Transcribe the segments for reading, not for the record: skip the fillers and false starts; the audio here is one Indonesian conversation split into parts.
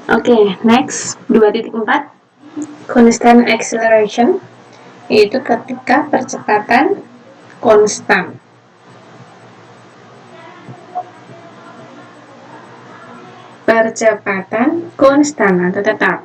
Oke, next 2.4 constant acceleration, yaitu ketika percepatan konstan. Percepatan konstan atau tetap.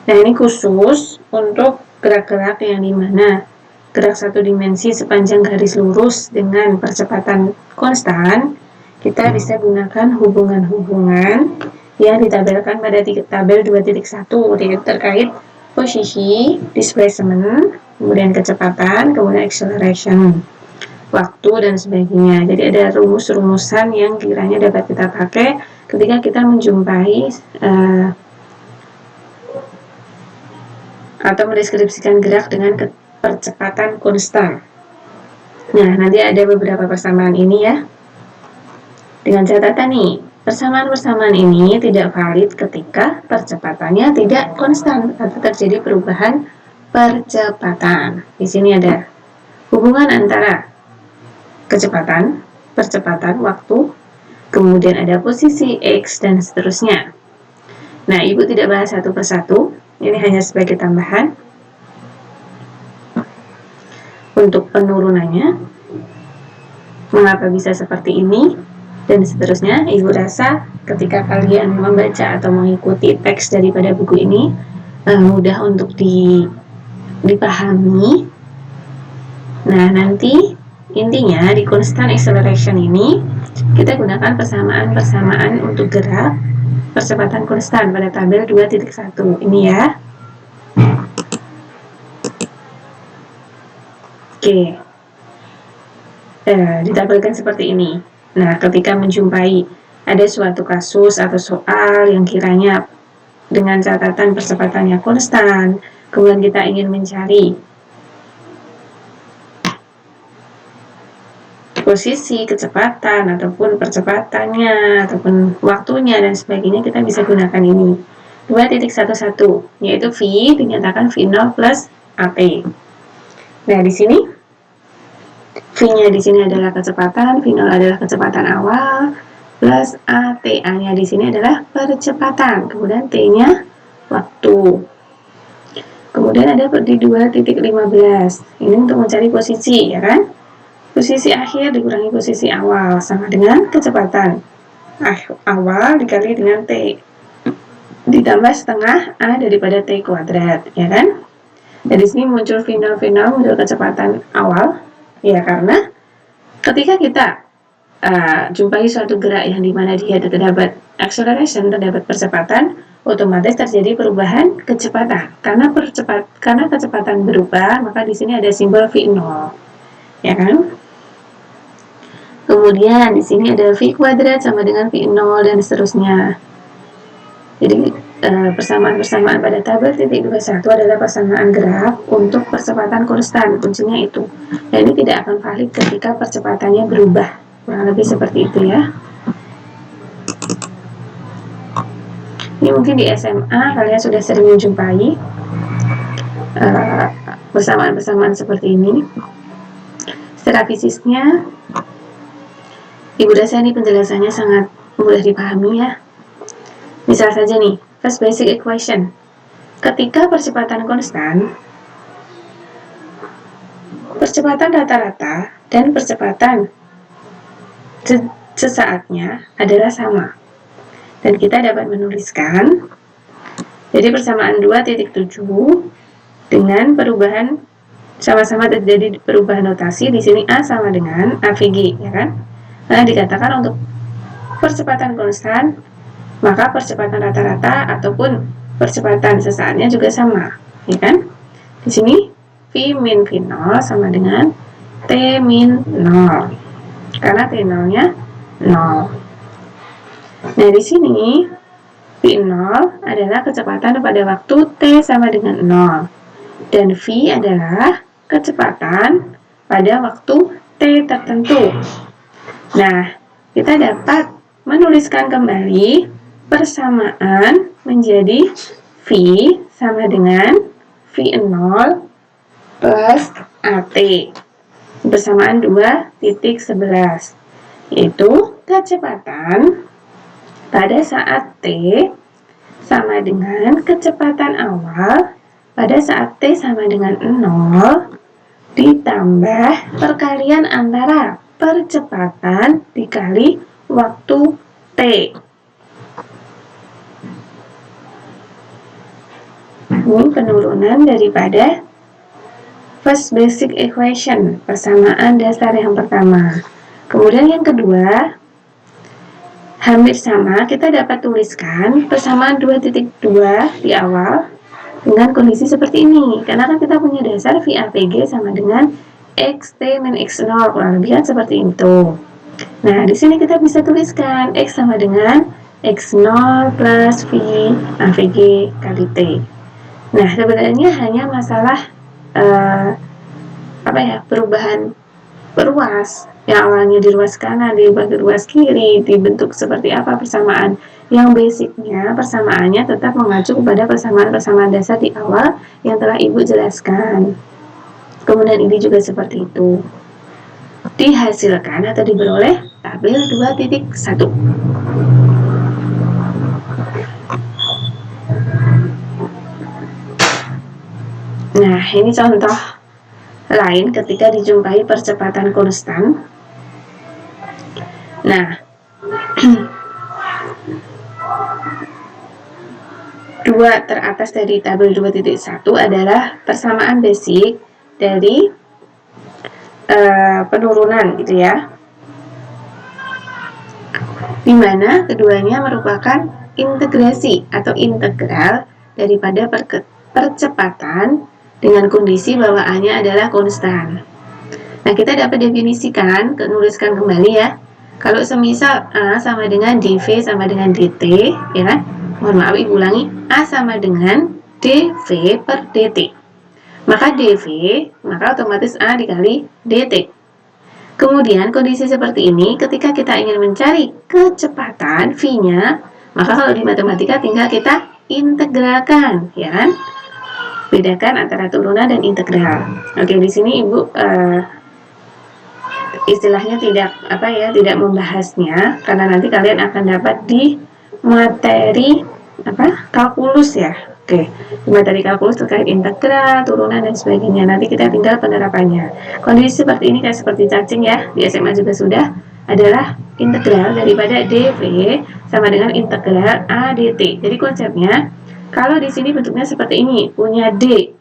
Nah, ini khusus untuk gerak-gerak yang dimana gerak satu dimensi sepanjang garis lurus dengan percepatan konstan, kita bisa gunakan hubungan-hubungan yang ditabelkan pada tabel 2.1, yaitu terkait posisi, displacement, kemudian kecepatan, kemudian acceleration, waktu, dan sebagainya. Jadi ada rumus-rumusan yang kiranya dapat kita pakai ketika kita menjumpai atau mendeskripsikan gerak dengan percepatan konstan. Nah, nanti ada beberapa persamaan ini ya. Dengan catatan nih, persamaan-persamaan ini tidak valid ketika percepatannya tidak konstan atau terjadi perubahan percepatan. Di sini ada hubungan antara kecepatan, percepatan, waktu, kemudian ada posisi X, dan seterusnya. Nah, Ibu tidak bahas satu persatu, ini hanya sebagai tambahan. Untuk penurunannya, mengapa bisa seperti ini, dan seterusnya, Ibu rasa ketika kalian membaca atau mengikuti teks daripada buku ini, mudah untuk dipahami. Nah, nanti intinya di constant acceleration ini, kita gunakan persamaan-persamaan untuk gerak percepatan konstan pada tabel 2.1 ini ya. Oke, ditabelkan seperti ini. Nah, ketika menjumpai ada suatu kasus atau soal yang kiranya dengan catatan percepatannya konstan, kemudian kita ingin mencari posisi, kecepatan, ataupun percepatannya, ataupun waktunya, dan sebagainya, kita bisa gunakan ini. 2.11, yaitu V dinyatakan V0 plus AT. Nah, di sini V-nya di sini adalah kecepatan, V0 adalah kecepatan awal, plus ATA-nya di sini adalah percepatan, kemudian T-nya waktu. Kemudian ada di 2.15, ini untuk mencari posisi, ya kan? Posisi akhir dikurangi posisi awal sama dengan kecepatan awal dikali dengan T ditambah setengah A daripada T kuadrat, ya kan? Dan di sini muncul V0 muncul kecepatan awal, ya karena ketika kita jumpai suatu gerak yang dimana dia terdapat acceleration, terdapat percepatan, otomatis terjadi perubahan kecepatan. Karena kecepatan berubah, maka di sini ada simbol V0, ya kan? Kemudian di sini ada V kuadrat sama dengan V0 dan seterusnya. Jadi persamaan-persamaan pada tabel titik 21 adalah persamaan gerak untuk percepatan konstan, kuncinya itu. Dan ini tidak akan valid ketika percepatannya berubah, kurang lebih seperti itu ya. Ini mungkin di SMA kalian sudah sering menjumpai persamaan-persamaan seperti ini. Secara fisiknya, Ibu rasa ini penjelasannya sangat mudah dipahami ya. Misal saja nih, first basic equation. Ketika percepatan konstan, percepatan rata-rata dan percepatan sesaatnya adalah sama. Dan kita dapat menuliskan, jadi persamaan 2.7 dengan perubahan sama-sama terjadi perubahan notasi. Di sini A sama dengan AVG, ya kan? Nah, dikatakan untuk percepatan konstan, maka percepatan rata-rata ataupun percepatan sesaatnya juga sama, ya kan? Di sini V min V0 sama dengan T min 0, karena T0-nya 0. Nah, di sini V0 adalah kecepatan pada waktu T sama dengan 0, dan V adalah kecepatan pada waktu T tertentu. Nah, kita dapat menuliskan kembali persamaan menjadi V sama dengan V0 plus AT. Persamaan 2.11, yaitu kecepatan pada saat T sama dengan kecepatan awal pada saat T sama dengan 0 ditambah perkalian antara percepatan dikali waktu T. Ini penurunan daripada first basic equation, persamaan dasar yang pertama. Kemudian yang kedua, hampir sama, kita dapat tuliskan persamaan 2.2 di awal dengan kondisi seperti ini. Karena kan kita punya dasar VAPG sama dengan XT min X0, kurang lebih kan seperti itu. Nah, di sini kita bisa tuliskan X sama dengan X0 plus V AVG kali T. Nah, sebenarnya hanya masalah perubahan peruas. Yang awalnya di ruas kanan diubah ke ruas kiri, dibentuk seperti apa persamaan. Yang basicnya persamaannya tetap mengacu kepada persamaan-persamaan dasar di awal yang telah Ibu jelaskan. Kemudian ini juga seperti itu. Dihasilkan atau diperoleh tabel 2.1. Nah, ini contoh lain ketika dijumpai percepatan konstan. Nah, dua teratas dari tabel 2.1 adalah persamaan basic dari penurunan gitu ya, dimana keduanya merupakan integrasi atau integral daripada percepatan dengan kondisi bawaannya adalah konstan. Nah, kita dapat definisikan, nuliskan kembali ya. Kalau semisal A sama dengan dV sama dengan dt, ya kan? Mohon maaf, Ibu ulangi. A sama dengan dV per dt. Maka dV, maka otomatis A dikali dt. Kemudian kondisi seperti ini, ketika kita ingin mencari kecepatan V-nya, maka kalau di matematika tinggal kita integralkan, ya kan? Bedakan antara turunan dan integral. Oke, di sini Ibu istilahnya tidak membahasnya karena nanti kalian akan dapat di materi kalkulus ya. Oke, di materi kalkulus terkait integral, turunan dan sebagainya. Nanti kita tinggal penerapannya. Kondisi seperti ini kayak seperti cacing ya, di SMA juga sudah, adalah integral daripada dV sama dengan integral A dt. Jadi konsepnya, kalau di sini bentuknya seperti ini, punya D,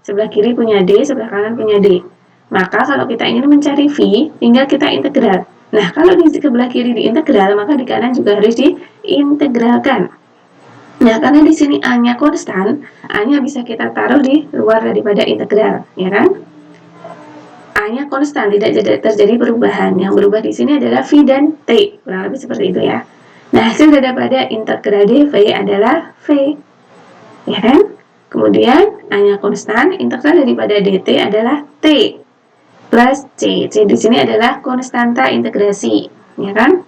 sebelah kiri punya D, sebelah kanan punya D. Maka kalau kita ingin mencari V, tinggal kita integral. Nah, kalau di sebelah kiri diintegral, maka di kanan juga harus diintegralkan. Nah, karena di sini A-nya konstan, A-nya bisa kita taruh di luar daripada integral, ya kan? A-nya konstan, tidak terjadi perubahan. Yang berubah di sini adalah V dan T, kurang lebih seperti itu ya. Nah, hasil daripada integral dV adalah V, ya kan? Kemudian A-nya konstan, integral daripada dt adalah T plus C. C di sini adalah konstanta integrasi, ya kan?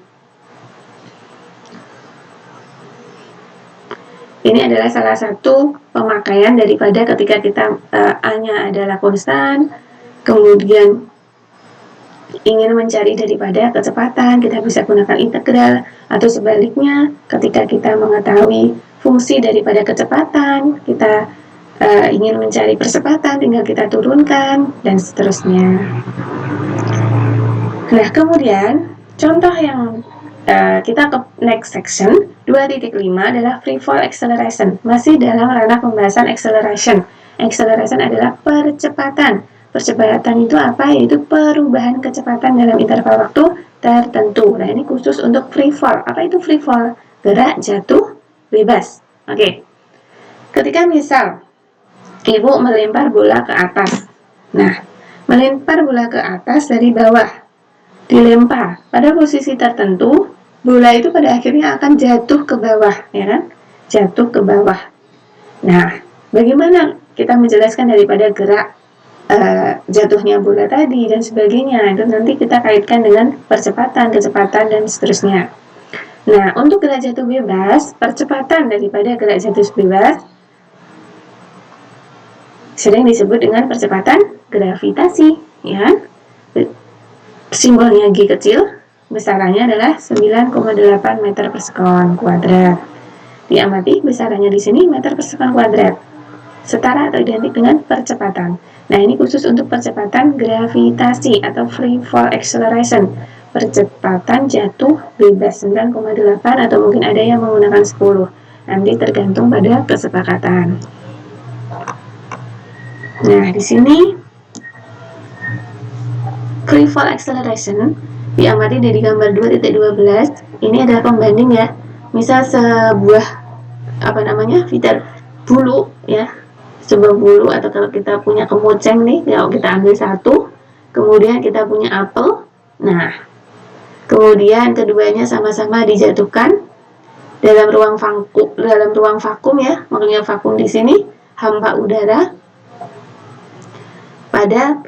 Ini adalah salah satu pemakaian daripada ketika kita A-nya adalah konstan, kemudian ingin mencari daripada kecepatan, kita bisa gunakan integral, atau sebaliknya, ketika kita mengetahui fungsi daripada kecepatan, kita ingin mencari percepatan, tinggal kita turunkan, dan seterusnya. Nah, kemudian, contoh yang kita ke next section, 2.5 adalah free fall acceleration. Masih dalam ranah pembahasan acceleration. Acceleration adalah percepatan. Percepatan itu apa? Yaitu perubahan kecepatan dalam interval waktu tertentu. Nah, ini khusus untuk free fall. Apa itu free fall? Gerak jatuh bebas. Oke. Ketika misal Ibu melempar bola ke atas. Nah, melempar bola ke atas dari bawah, dilempar pada posisi tertentu, bola itu pada akhirnya akan jatuh ke bawah, ya kan? Jatuh ke bawah. Nah, bagaimana kita menjelaskan daripada gerak jatuhnya bola tadi dan sebagainya? Itu nanti kita kaitkan dengan percepatan, kecepatan, dan seterusnya. Nah, untuk gerak jatuh bebas, percepatan daripada gerak jatuh bebas sering disebut dengan percepatan gravitasi, ya. Simbolnya G kecil, besarannya adalah 9,8 meter per sekon kuadrat. Diamati besarannya di sini meter per sekon kuadrat, setara atau identik dengan percepatan. Nah, ini khusus untuk percepatan gravitasi atau free fall acceleration. Percepatan jatuh bebas 9,8 atau mungkin ada yang menggunakan 10. Nanti tergantung pada kesepakatan. Nah, di sini free fall acceleration diamati dari gambar 2.12. Ini adalah pembanding ya. Misal sebuah feeder bulu ya, sebuah bulu, atau kalau kita punya kemoceng nih, kalau kita ambil satu, kemudian kita punya apel. Nah, kemudian keduanya sama-sama dijatuhkan dalam ruang vakum ya, makanya vakum di sini hampa udara pada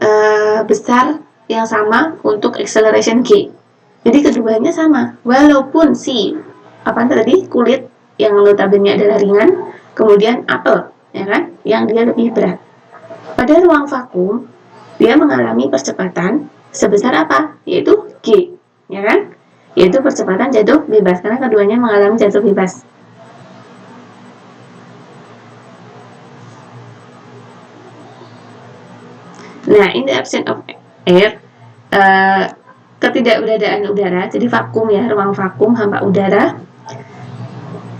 besar yang sama untuk acceleration G. Jadi keduanya sama, walaupun si kulit yang notabene adalah ringan, kemudian apel ya kan, yang dia lebih berat. Pada ruang vakum dia mengalami percepatan sebesar apa? Yaitu G, ya kan? Yaitu percepatan jatuh bebas, karena keduanya mengalami jatuh bebas. Nah, in the absence of air, ketidakberadaan udara, jadi vakum ya, ruang vakum hampa udara,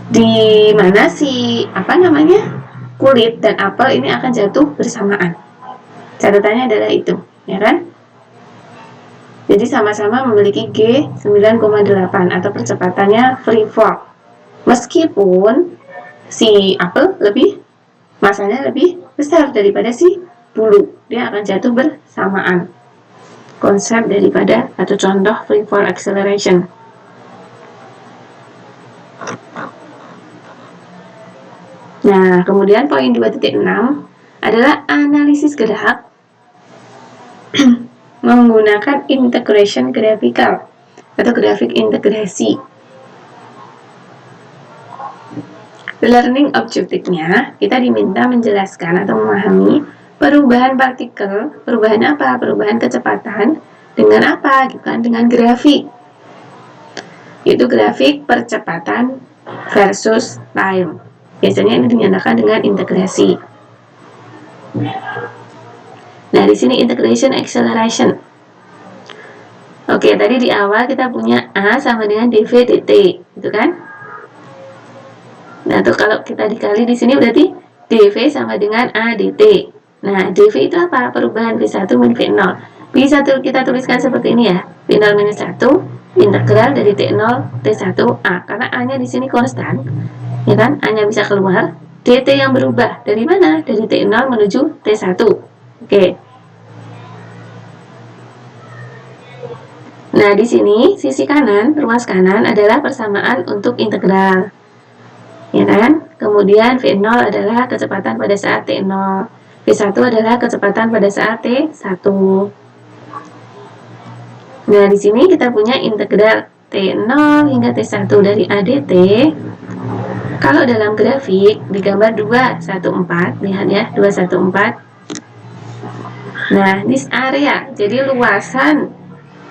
di mana si kulit dan apel ini akan jatuh bersamaan. Catatannya adalah itu, ya kan? Jadi sama-sama memiliki G 9,8 atau percepatannya free fall. Meskipun si apel masanya lebih besar daripada si bulu, dia akan jatuh bersamaan. Konsep daripada atau contoh free fall acceleration. Nah, kemudian poin 2.6 adalah analisis gerak menggunakan integration graphical atau grafik integrasi. Learning objektifnya, kita diminta menjelaskan atau memahami perubahan partikel, perubahan apa? Perubahan kecepatan dengan apa? Dengan grafik. Yaitu grafik percepatan versus time. Biasanya ini dinyatakan dengan integrasi. Nah, di sini integration acceleration. Oke, tadi di awal kita punya A sama dengan dV dt, gitu kan? Nah, tuh kalau kita dikali di sini berarti dV sama dengan A dt. Nah, dV itu apa? Perubahan V1 min V0. Bisa kita tuliskan seperti ini ya. V0 minus 1 integral dari T0 T1A. Karena A-nya di sini konstan, ya kan? A-nya bisa keluar. dt yang berubah dari mana? Dari T0 menuju T1. Oke. Nah, di sini sisi kanan, ruas kanan adalah persamaan untuk integral. Ya kan? Kemudian V0 adalah kecepatan pada saat T0. V1 adalah kecepatan pada saat T1. Nah, di sini kita punya integral T0 hingga T1 dari A dt. Kalau dalam grafik di gambar 214, lihat ya, 214. Nah, this area, jadi luasan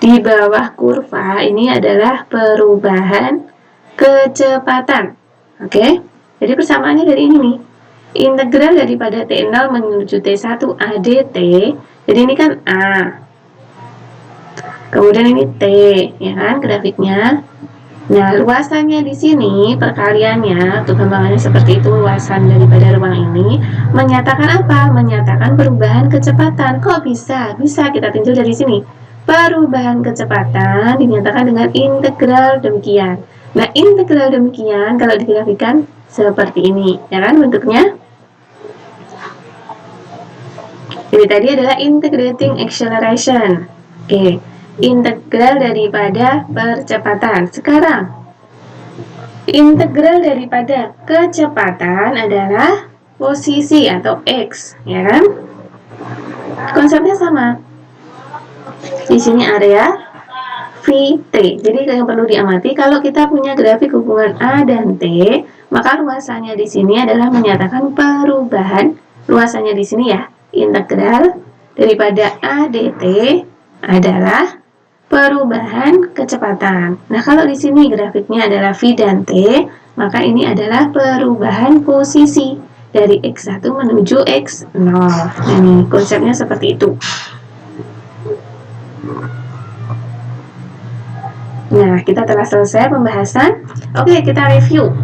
di bawah kurva ini adalah perubahan kecepatan. Oke, jadi persamaannya dari ini nih. Integral daripada T0 menuju T1 A dt. Jadi ini kan A. Kemudian ini T, ya kan, grafiknya. Nah, luasannya di sini, perkaliannya, untuk gambarannya seperti itu, luasan daripada ruang ini, menyatakan apa? Menyatakan perubahan kecepatan. Kok bisa? Bisa kita tinjau dari sini. Perubahan kecepatan dinyatakan dengan integral demikian. Nah, integral demikian kalau digrafikan seperti ini, ya kan bentuknya? Jadi tadi adalah integrating acceleration. Oke, integral daripada percepatan. Sekarang, integral daripada kecepatan adalah posisi atau X, ya kan? Konsepnya sama. Di sini area Vt. Jadi yang perlu diamati, kalau kita punya grafik hubungan A dan T, maka luasannya di sini adalah menyatakan perubahan luasannya di sini ya. Integral daripada A dt adalah perubahan kecepatan. Nah, kalau di sini grafiknya adalah V dan T, maka ini adalah perubahan posisi dari X1 menuju X0. Nah, ini konsepnya seperti itu. Nah, kita telah selesai pembahasan. Oke, kita review.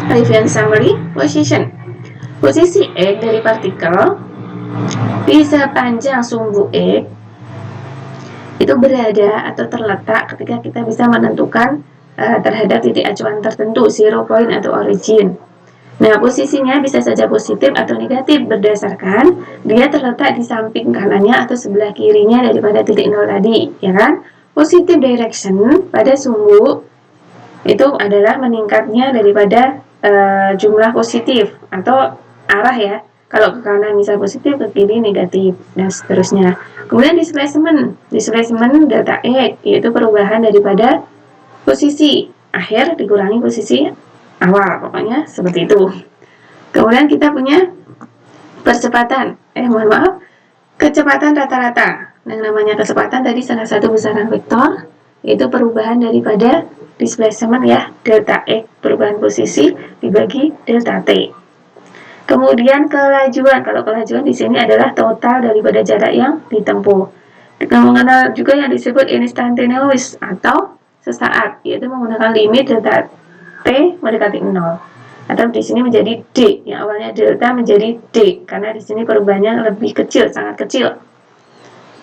Review and summary position. Posisi X dari partikel di sepanjang sumbu X itu berada atau terletak ketika kita bisa menentukan terhadap titik acuan tertentu, zero point atau origin. Nah, posisinya bisa saja positif atau negatif berdasarkan dia terletak di samping kanannya atau sebelah kirinya daripada titik nol tadi, ya kan? Positive direction pada sumbu itu adalah meningkatnya daripada jumlah positif atau arah ya. Kalau ke kanan bisa positif, ke kiri negatif, dan seterusnya. Kemudian displacement delta X, yaitu perubahan daripada posisi akhir dikurangi posisi awal, pokoknya seperti itu. Kemudian kita punya percepatan, kecepatan rata-rata. Yang namanya kecepatan tadi salah satu besaran vektor, yaitu perubahan daripada displacement ya, delta X perubahan posisi dibagi delta T. Kemudian kelajuan, kalau kelajuan di sini adalah total daripada jarak yang ditempuh. Kita mengenal juga yang disebut instantaneous atau sesaat, yaitu menggunakan limit delta T mendekati 0. Atau di sini menjadi D, yang awalnya delta menjadi D, karena di sini perubahannya lebih kecil, sangat kecil.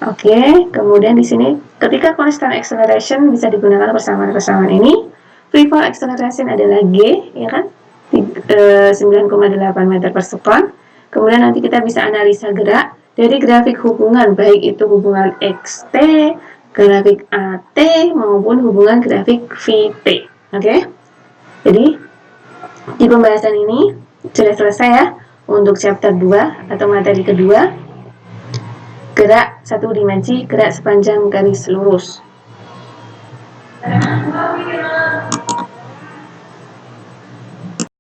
Oke, kemudian di sini ketika constant acceleration bisa digunakan persamaan-persamaan ini. Free fall acceleration adalah G, ya kan? 9,8 meter per sekon. Kemudian nanti kita bisa analisa gerak dari grafik hubungan, baik itu hubungan XT, grafik AT, maupun hubungan grafik VT. Oke? Jadi, di pembahasan ini sudah selesai ya untuk chapter 2 atau materi kedua, gerak satu dimensi, gerak sepanjang garis lurus.